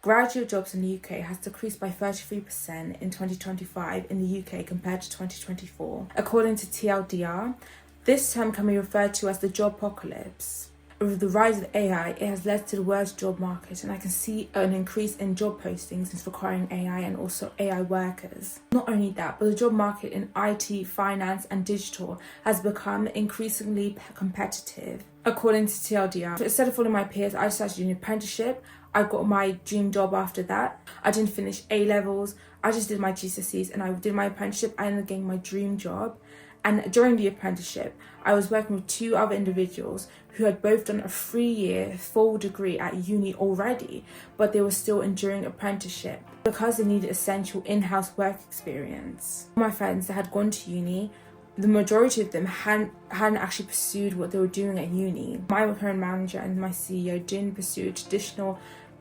Graduate jobs in the UK has decreased by 33% in 2025 in the UK compared to 2024. According to TLDR, this term can be referred to as the job apocalypse. With the rise of AI, it has led to the worst job market, and I can see an increase in job postings requiring AI and also AI workers. Not only that, but the job market in IT, finance and digital has become increasingly competitive. According to TLDR, so instead of following my peers, I decided to do an apprenticeship. I got my dream job after that. I didn't finish A-levels. I just did my GCSEs and I did my apprenticeship. I ended up getting my dream job. And during the apprenticeship, I was working with two other individuals who had both done a 3-year full degree at uni already, but they were still enduring apprenticeship because they needed essential in-house work experience. My friends that had gone to uni, the majority of them hadn't actually pursued what they were doing at uni. My current manager and my CEO didn't pursue a traditional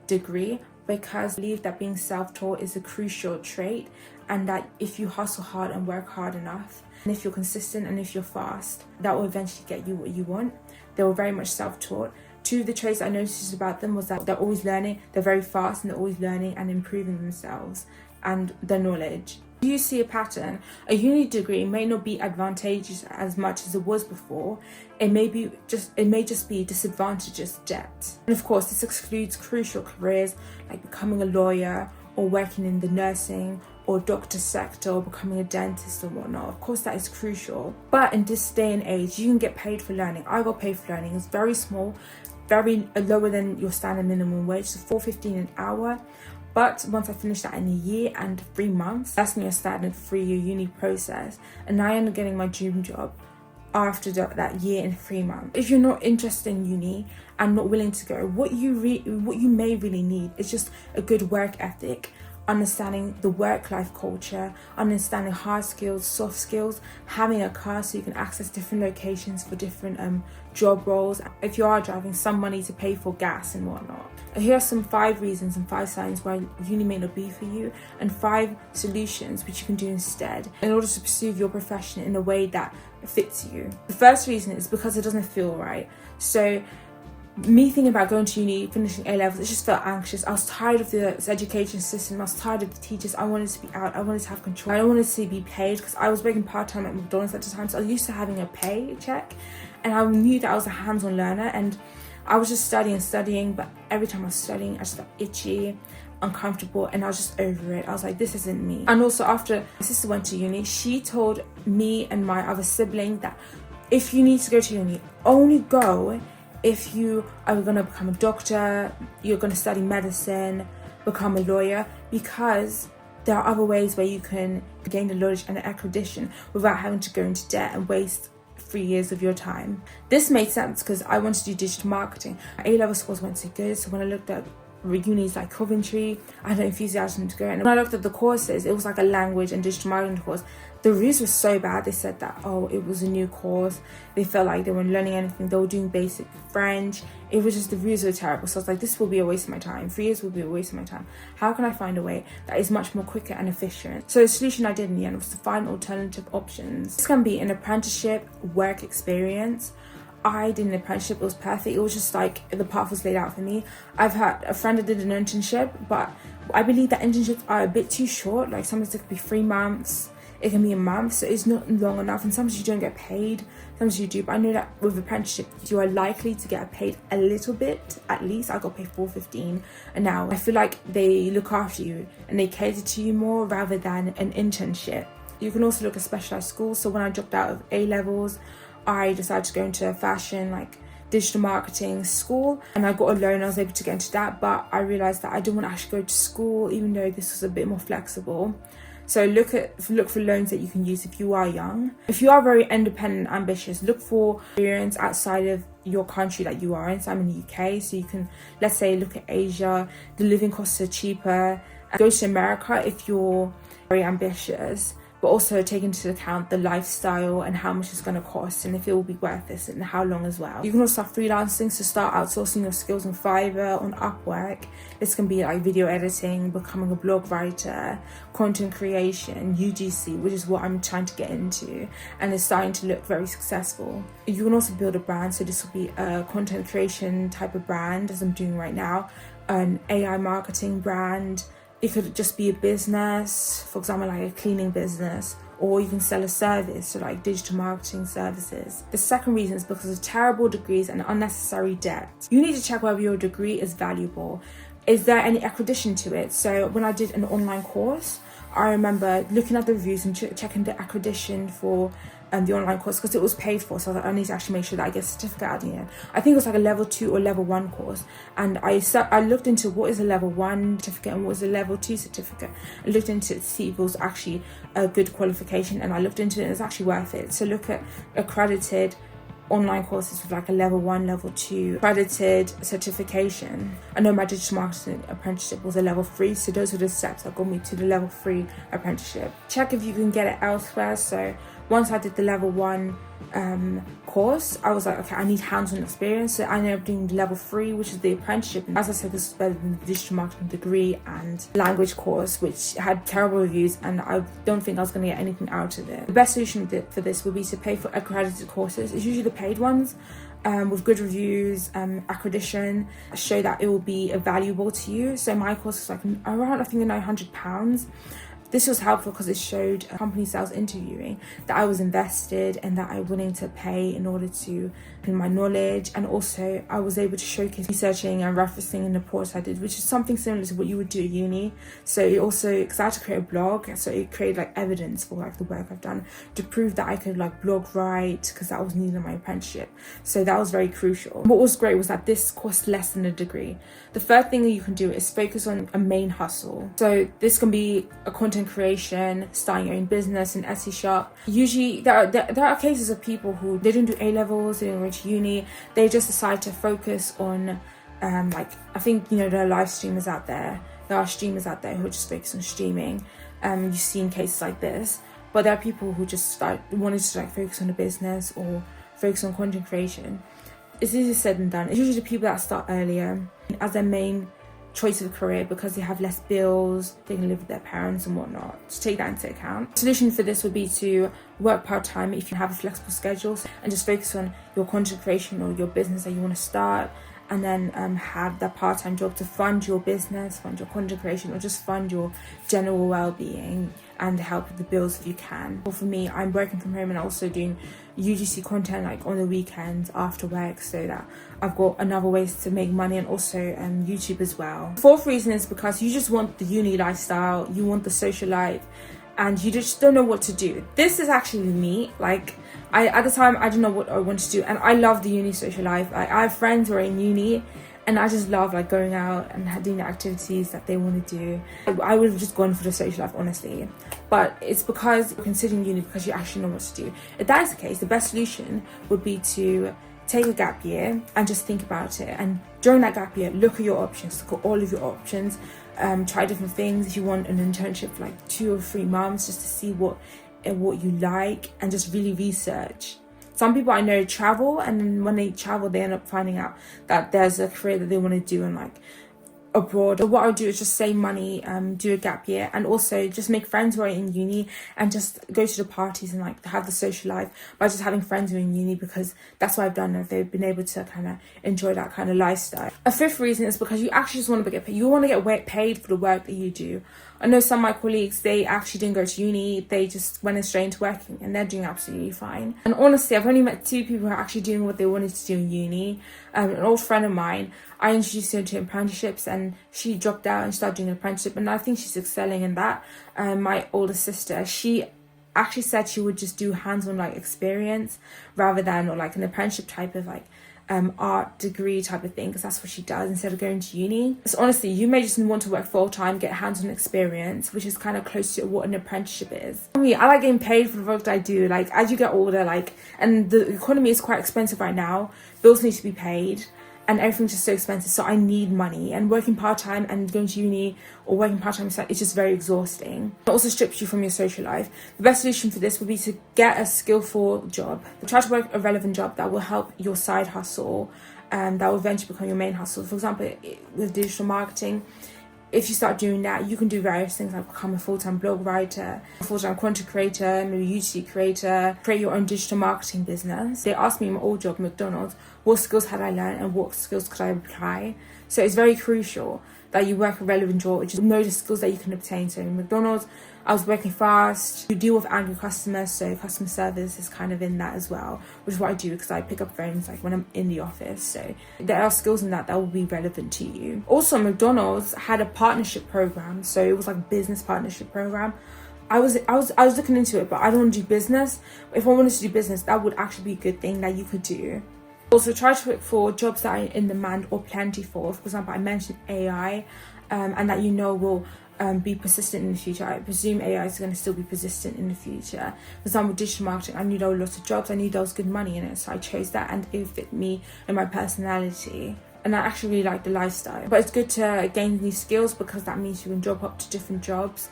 degree because I believe that being self-taught is a crucial trait, and that if you hustle hard and work hard enough, and if you're consistent and if you're fast, that will eventually get you what you want. They were very much self-taught. Two of the traits I noticed about them was that they're always learning, they're very fast, and they're always learning and improving themselves and their knowledge. Do you see a pattern? A uni degree may not be advantageous as much as it was before. It may just be disadvantageous debt. And of course, this excludes crucial careers like becoming a lawyer or working in the nursing or doctor sector or becoming a dentist or whatnot. Of course, that is crucial. But in this day and age, you can get paid for learning. I got paid for learning. It's very small, very lower than your standard minimum wage, so $4.15 an hour. But once I finished that in a year and 3 months, that's me a standard 3-year uni process. And I ended up getting my dream job after that year and 3 months. If you're not interested in uni and not willing to go, what you may really need is just a good work ethic, understanding the work-life culture, understanding hard skills, soft skills, having a car so you can access different locations for different job roles. If you are driving, some money to pay for gas and whatnot. Here are some 5 reasons and 5 signs why uni may not be for you, and 5 solutions which you can do instead in order to pursue your profession in a way that fits you. The first reason is because it doesn't feel right. So me thinking about going to uni, finishing A-levels, it just felt anxious. I was tired of the education system. I was tired of the teachers. I wanted to be out. I wanted to have control. I wanted to be paid because I was working part-time at McDonald's at the time. So I was used to having a paycheck, and I knew that I was a hands-on learner, and I was just studying, but every time I was studying, I just felt itchy, uncomfortable, and I was just over it. I was like, this isn't me. And also, after my sister went to uni, she told me and my other sibling that if you need to go to uni, only go if you are going to become a doctor, you're going to study medicine, become a lawyer, because there are other ways where you can gain the knowledge and the accreditation without having to go into debt and waste 3 years of your time. This made sense because I wanted to do digital marketing. My A-level scores weren't so good, so when I looked at unis like Coventry, I had no enthusiasm to go. And when I looked at the courses, it was like a language and digital marketing course. The reviews were so bad. They said that, it was a new course. They felt like they weren't learning anything. They were doing basic French. It was just, the reviews were terrible. So I was like, this will be a waste of my time. 3 years will be a waste of my time. How can I find a way that is much more quicker and efficient? So the solution I did in the end was to find alternative options. This can be an apprenticeship, work experience. I did an apprenticeship. It was perfect. It was just like the path was laid out for me. I've had a friend that did an internship, but I believe that internships are a bit too short. Like sometimes it could be 3 months. It can be a month, so it's not long enough, and sometimes you don't get paid, sometimes you do. But I know that with apprenticeship, you are likely to get paid a little bit, at least. I got paid $4.15 an hour. I feel like they look after you and they cater to you more rather than an internship. You can also look at specialized schools. So when I dropped out of A-levels, I decided to go into a fashion, like digital marketing school, and I got a loan. I was able to get into that, but I realized that I didn't want to actually go to school, even though this was a bit more flexible. So look for loans that you can use if you are young. If you are very independent and ambitious, look for experience outside of your country that you are in. So I'm in the UK, so you can, let's say, look at Asia. The living costs are cheaper. Go to America if you're very ambitious, but also take into account the lifestyle and how much it's going to cost and if it will be worth this and how long as well. You can also start freelancing, so start outsourcing your skills on Fiverr, on Upwork. This can be like video editing, becoming a blog writer, content creation, UGC, which is what I'm trying to get into, and it's starting to look very successful. You can also build a brand, so this will be a content creation type of brand as I'm doing right now. an AI marketing brand. It could just be a business, for example, like a cleaning business, or you can sell a service, so like digital marketing services. The second reason is because of terrible degrees and unnecessary debt. You need to check whether your degree is valuable. Is there any accreditation to it? So when I did an online course, I remember looking at the reviews and checking the accreditation for the online course, because it was paid for, so I need to actually make sure that I get a certificate at the end. I think it was like a level 2 or level 1 course, and I looked into what is a level 1 certificate and what is a level 2 certificate. I looked into it to see if it was actually a good qualification, and I looked into it and it's actually worth it. So look at accredited online courses with like a level 1, level 2 accredited certification. I know my digital marketing apprenticeship was a level 3, so those were the steps that got me to the level 3 apprenticeship. Check if you can get it elsewhere. So once I did the level 1 course, I was like, okay, I need hands-on experience. So I ended up doing level 3, which is the apprenticeship. And as I said, this is better than the digital marketing degree and language course, which had terrible reviews, and I don't think I was going to get anything out of it. The best solution for this would be to pay for accredited courses. It's usually the paid ones, with good reviews, accreditation, show that it will be valuable to you. So my course was like around, I think, £900. This was helpful because it showed company sales interviewing that I was invested and that I'm willing to pay in order to in my knowledge, and also I was able to showcase researching and referencing in the reports I did, which is something similar to what you would do at uni. So it also, because I had to create a blog, so it created like evidence for like the work I've done to prove that I could like blog write, because that was needed in my apprenticeship. So that was very crucial. What was great was that this cost less than a degree. The third thing that you can do is focus on a main hustle. So this can be a content creation, starting your own business, an Etsy shop. Usually there are cases of people who they didn't do A-levels, they didn't go to uni, they just decide to focus on like, I think, you know, there are live streamers out there, there are streamers out there who are just focused on streaming. You've seen cases like this, but there are people who just wanted to like focus on a business or focus on content creation. It's easier said than done. It's usually the people that start earlier as their main choice of career because they have less bills, they can live with their parents and whatnot. Just take that into account. The solution for this would be to work part-time if you have a flexible schedule, and just focus on your content creation or your business that you want to start, and then have that part-time job to fund your business, fund your content creation, or just fund your general well-being and help with the bills if you can. Well, for me, I'm working from home and also doing UGC content like on the weekends after work, so that I've got another ways to make money, and also YouTube as well. The fourth reason is because you just want the uni lifestyle, you want the social life, and you just don't know what to do. This is actually me. Like, at the time, I didn't know what I wanted to do, and I love the uni social life. I have friends who are in uni, and I just love like going out and doing the activities that they want to do. I would have just gone for the social life, honestly. But it's because you're considering uni because you actually know what to do. If that is the case, the best solution would be to take a gap year and just think about it. And during that gap year, look at your options, look at all of your options. Try different things. If you want an internship for like 2 or 3 months just to see what you like, and just really research. Some people I know travel, and then when they travel they end up finding out that there's a career that they want to do in like abroad. But what I would do is just save money, do a gap year, and also just make friends who are in uni, and just go to the parties and like have the social life by just having friends who are in uni, because that's what I've done, and they've been able to kind of enjoy that kind of lifestyle. A fifth reason is because you actually just want to get paid. You want to get paid for the work that you do. I know some of my colleagues, they actually didn't go to uni, they just went straight into working, and they're doing absolutely fine. And honestly, I've only met 2 people who are actually doing what they wanted to do in uni. An old friend of mine, I introduced her to apprenticeships, and she dropped out and started doing an apprenticeship, and I think she's excelling in that. My older sister, she actually said she would just do hands-on like experience rather than or like an apprenticeship type of like art degree type of thing, because that's what she does instead of going to uni. So honestly, you may just want to work full-time, get hands-on experience, which is kind of close to what an apprenticeship is. For me, I like getting paid for the work that I do. Like, as you get older, like, and the economy is quite expensive right now, bills need to be paid, and everything's just so expensive, so I need money. And working part-time and going to uni or working part-time, it's just very exhausting. It also strips you from your social life. The best solution for this would be to get a skillful job. Try to work a relevant job that will help your side hustle, and that will eventually become your main hustle. For example, with digital marketing, if you start doing that, you can do various things like become a full-time blog writer, a full-time content creator, maybe YouTube creator, create your own digital marketing business. They asked me in my old job, McDonald's, what skills had I learned and what skills could I apply. So it's very crucial that you work a relevant job, just know the skills that you can obtain. So in McDonald's, I was working fast. You deal with angry customers, so customer service is kind of in that as well, which is what I do because I pick up phones like when I'm in the office. So there are skills in that will be relevant to you. Also, McDonald's had a partnership program, so it was like a business partnership program. I was looking into it, but I don't want to do business. If I wanted to do business, that would actually be a good thing that you could do. Also, try to look for jobs that are in demand or plenty for example, I mentioned AI, and that will be persistent in the future. I presume AI is going to still be persistent in the future. For example, digital marketing, I knew there were lots of jobs, I knew there was good money in it, so I chose that and it fit me and my personality. And I actually really like the lifestyle. But it's good to gain new skills because that means you can job up to different jobs.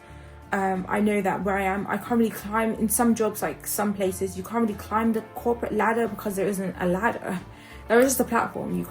I know that where I am, I can't really climb in some jobs, like some places, you can't really climb the corporate ladder because there isn't a ladder. There is just a platform.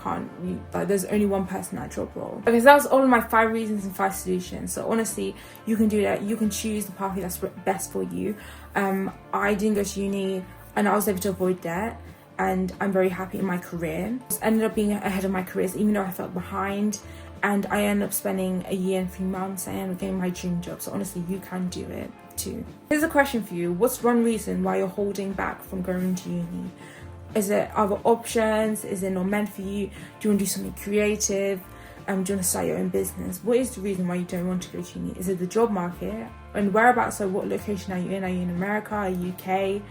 There's only one person at job role. Okay, so that was all of my 5 reasons and 5 solutions. So honestly, you can do that. You can choose the pathway that's best for you. I didn't go to uni and I was able to avoid debt. And I'm very happy in my career. I ended up being ahead of my careers, even though I felt behind. And I ended up spending a year and 3 months. I ended up getting my dream job. So honestly, you can do it too. Here's a question for you. What's one reason why you're holding back from going to uni? Is it other options? Is it not meant for you? Do you want to do something creative? Do you want to start your own business? What is the reason why you don't want to go to uni? Is it the job market? And whereabouts, so what location are you in? Are you in America, UK?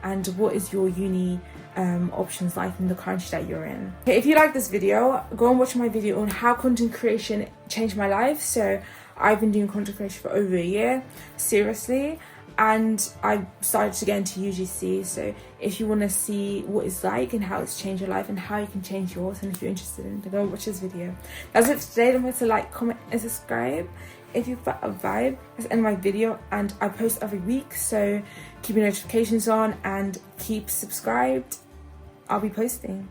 And what is your uni options like in the country that you're in? Okay, if you like this video, go and watch my video on how content creation changed my life. So I've been doing content creation for over a year, seriously. And I started to get into UGC, so if you want to see what it's like and how it's changed your life and how you can change yours, and if you're interested in it, go watch this video. That's it for today. Don't forget to like, comment and subscribe if you felt a vibe. That's the end of my video, and I post every week, so keep your notifications on and keep subscribed. I'll be posting.